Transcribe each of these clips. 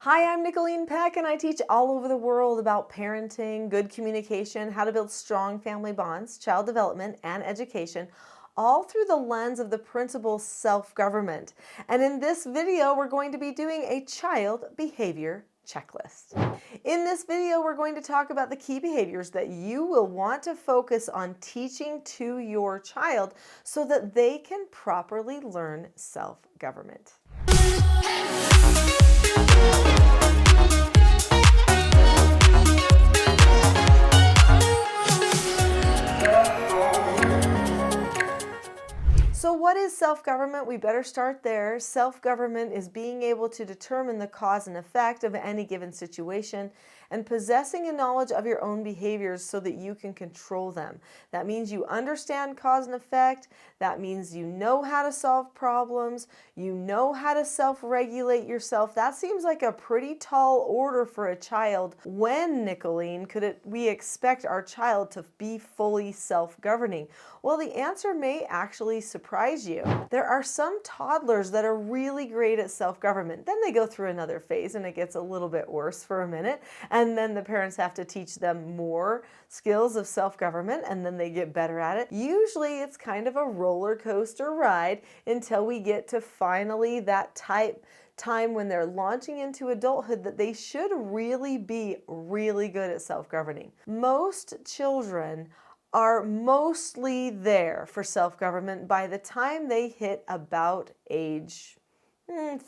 Hi, I'm Nicholeen Peck, and I teach all over the world about parenting, good communication, how to build strong family bonds, child development, and education, all through the lens of the principle self-government. And in this video, we're going to be doing a child behavior checklist. In this video, we're going to talk about the key behaviors that you will want to focus on teaching to your child so that they can properly learn self-government. So what is self-government? We better start there. Self-government is being able to determine the cause and effect of any given situation and possessing a knowledge of your own behaviors so that you can control them. That means you understand cause and effect. That means you know how to solve problems. You know how to self-regulate yourself. That seems like a pretty tall order for a child. When, Nicholeen, could we expect our child to be fully self-governing? Well, the answer may actually surprise you. There are some toddlers that are really great at self-government. Then they go through another phase and it gets a little bit worse for a minute. And then the parents have to teach them more skills of self-government and then they get better at it. Usually it's kind of a roller coaster ride until we get to finally that time when they're launching into adulthood that they should really be really good at self-governing. Most children are mostly there for self-government by the time they hit about age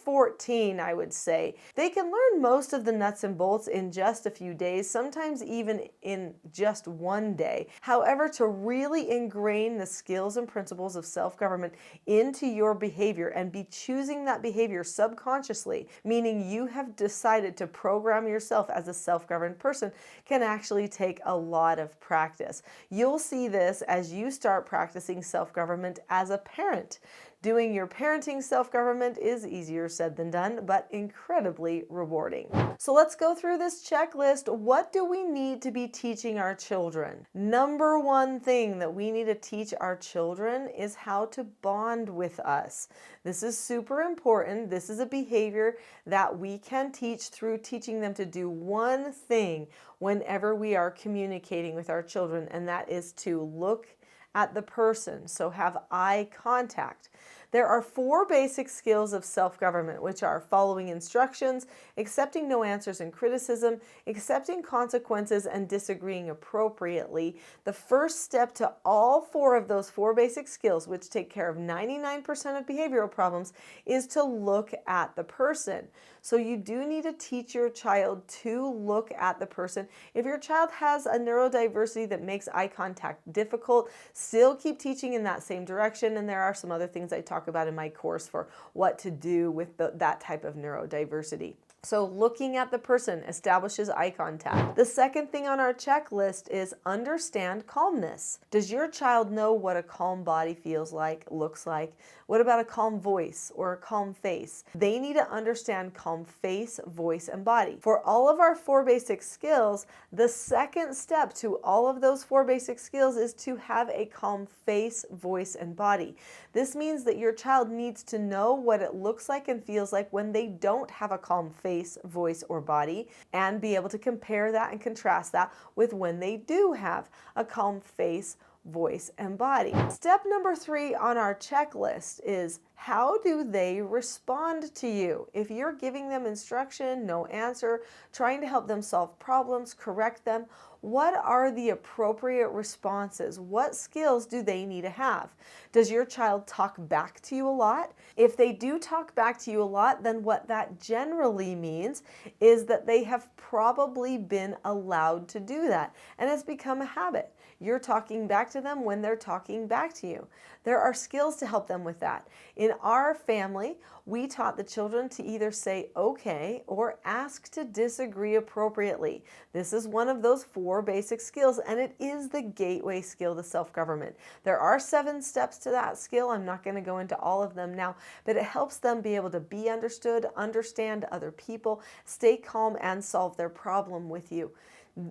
14, I would say. They can learn most of the nuts and bolts in just a few days, sometimes even in just one day. However, to really ingrain the skills and principles of self-government into your behavior and be choosing that behavior subconsciously, meaning you have decided to program yourself as a self-governed person, can actually take a lot of practice. You'll see this as you start practicing self-government as a parent. Doing your parenting self-government is easier said than done, but incredibly rewarding. So let's go through this checklist. What do we need to be teaching our children? Number one thing that we need to teach our children is how to bond with us. This is super important. This is a behavior that we can teach through teaching them to do one thing whenever we are communicating with our children, and that is to look at the person, so have eye contact. There are 4 basic skills of self-government, which are following instructions, accepting no answers and criticism, accepting consequences, and disagreeing appropriately. The first step to all 4 of those 4 basic skills, which take care of 99% of behavioral problems, is to look at the person. So you do need to teach your child to look at the person. If your child has a neurodiversity that makes eye contact difficult, still keep teaching in that same direction. And there are some other things I talk about in my course for what to do with that type of neurodiversity. So looking at the person establishes eye contact. The second thing on our checklist is understand calmness. Does your child know what a calm body feels like, looks like? What about a calm voice or a calm face? They need to understand calm face, voice, and body. For all of our 4 basic skills, the second step to all of those 4 basic skills is to have a calm face, voice, and body. This means that your child needs to know what it looks like and feels like when they don't have a calm face, voice, or body, and be able to compare that and contrast that with when they do have a calm face, voice, and body. Step number 3 on our checklist is how do they respond to you? If you're giving them instruction, no answer, trying to help them solve problems, correct them, what are the appropriate responses? What skills do they need to have? Does your child talk back to you a lot? If they do talk back to you a lot, then what that generally means is that they have probably been allowed to do that, and it's become a habit. You're talking back to them when they're talking back to you. There are skills to help them with that. In our family, we taught the children to either say okay or ask to disagree appropriately. This is one of those 4 basic skills, and it is the gateway skill to self-government. There are 7 steps to that skill. I'm not going to go into all of them now, but it helps them be able to be understood, understand other people, stay calm, and solve their problem with you.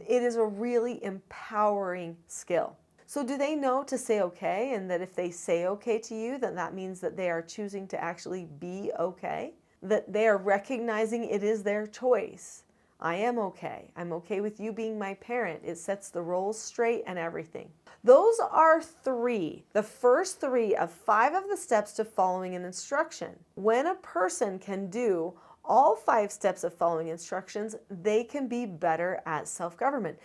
It is a really empowering skill. So do they know to say okay, and that if they say okay to you, then that means that they are choosing to actually be okay? that they are recognizing it is their choice. I am okay. I'm okay with you being my parent. It sets the roles straight and everything. Those are the first 3 of 5 of the steps to following an instruction. When a person can do all 5 steps of following instructions, they can be better at self-government.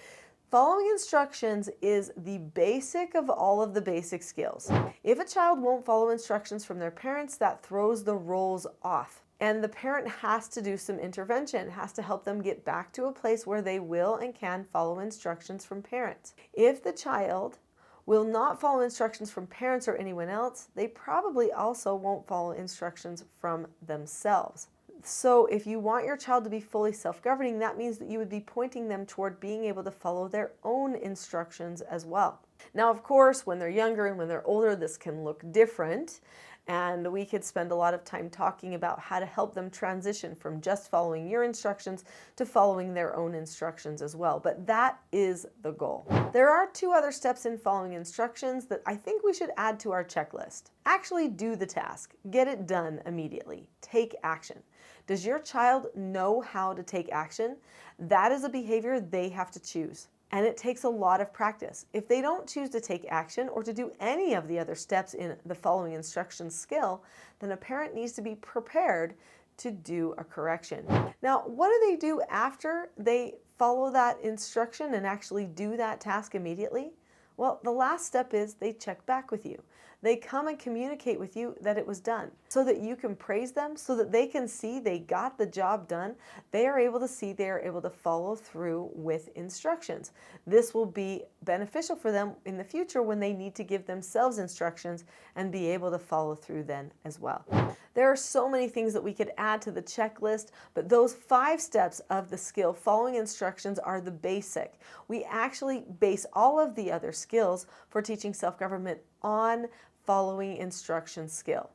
Following instructions is the basic of all of the basic skills. If a child won't follow instructions from their parents, that throws the roles off. And the parent has to do some intervention, has to help them get back to a place where they will and can follow instructions from parents. If the child will not follow instructions from parents or anyone else, they probably also won't follow instructions from themselves. So if you want your child to be fully self-governing, that means that you would be pointing them toward being able to follow their own instructions as well. Now, of course, when they're younger and when they're older, this can look different. And we could spend a lot of time talking about how to help them transition from just following your instructions to following their own instructions as well. But that is the goal. There are 2 other steps in following instructions that I think we should add to our checklist. Actually do the task. Get it done immediately. Take action. Does your child know how to take action? That is a behavior they have to choose. And it takes a lot of practice. If they don't choose to take action or to do any of the other steps in the following instructions skill, then a parent needs to be prepared to do a correction. Now, what do they do after they follow that instruction and actually do that task immediately? Well, the last step is they check back with you. They come and communicate with you that it was done so that you can praise them, so that they can see they got the job done. They are able to see they are able to follow through with instructions. This will be beneficial for them in the future when they need to give themselves instructions and be able to follow through then as well. There are so many things that we could add to the checklist, but those 5 steps of the skill following instructions are the basic. We actually base all of the other skills for teaching self-government on following instruction skill.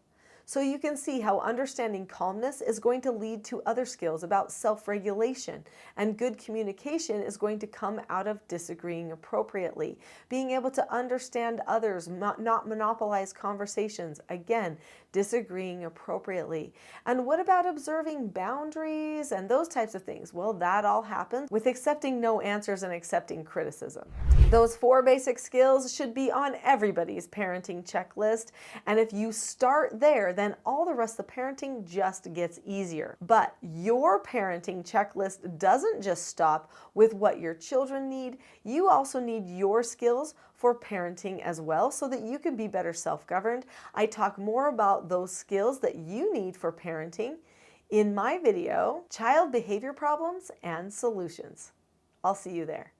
So you can see how understanding calmness is going to lead to other skills about self-regulation, and good communication is going to come out of disagreeing appropriately. Being able to understand others, not monopolize conversations, again, disagreeing appropriately. And what about observing boundaries and those types of things? Well, that all happens with accepting no answers and accepting criticism. Those 4 basic skills should be on everybody's parenting checklist, and if you start there, then all the rest of the parenting just gets easier. But your parenting checklist doesn't just stop with what your children need. You also need your skills for parenting as well so that you can be better self-governed. I talk more about those skills that you need for parenting in my video, Child Behavior Problems and Solutions. I'll see you there.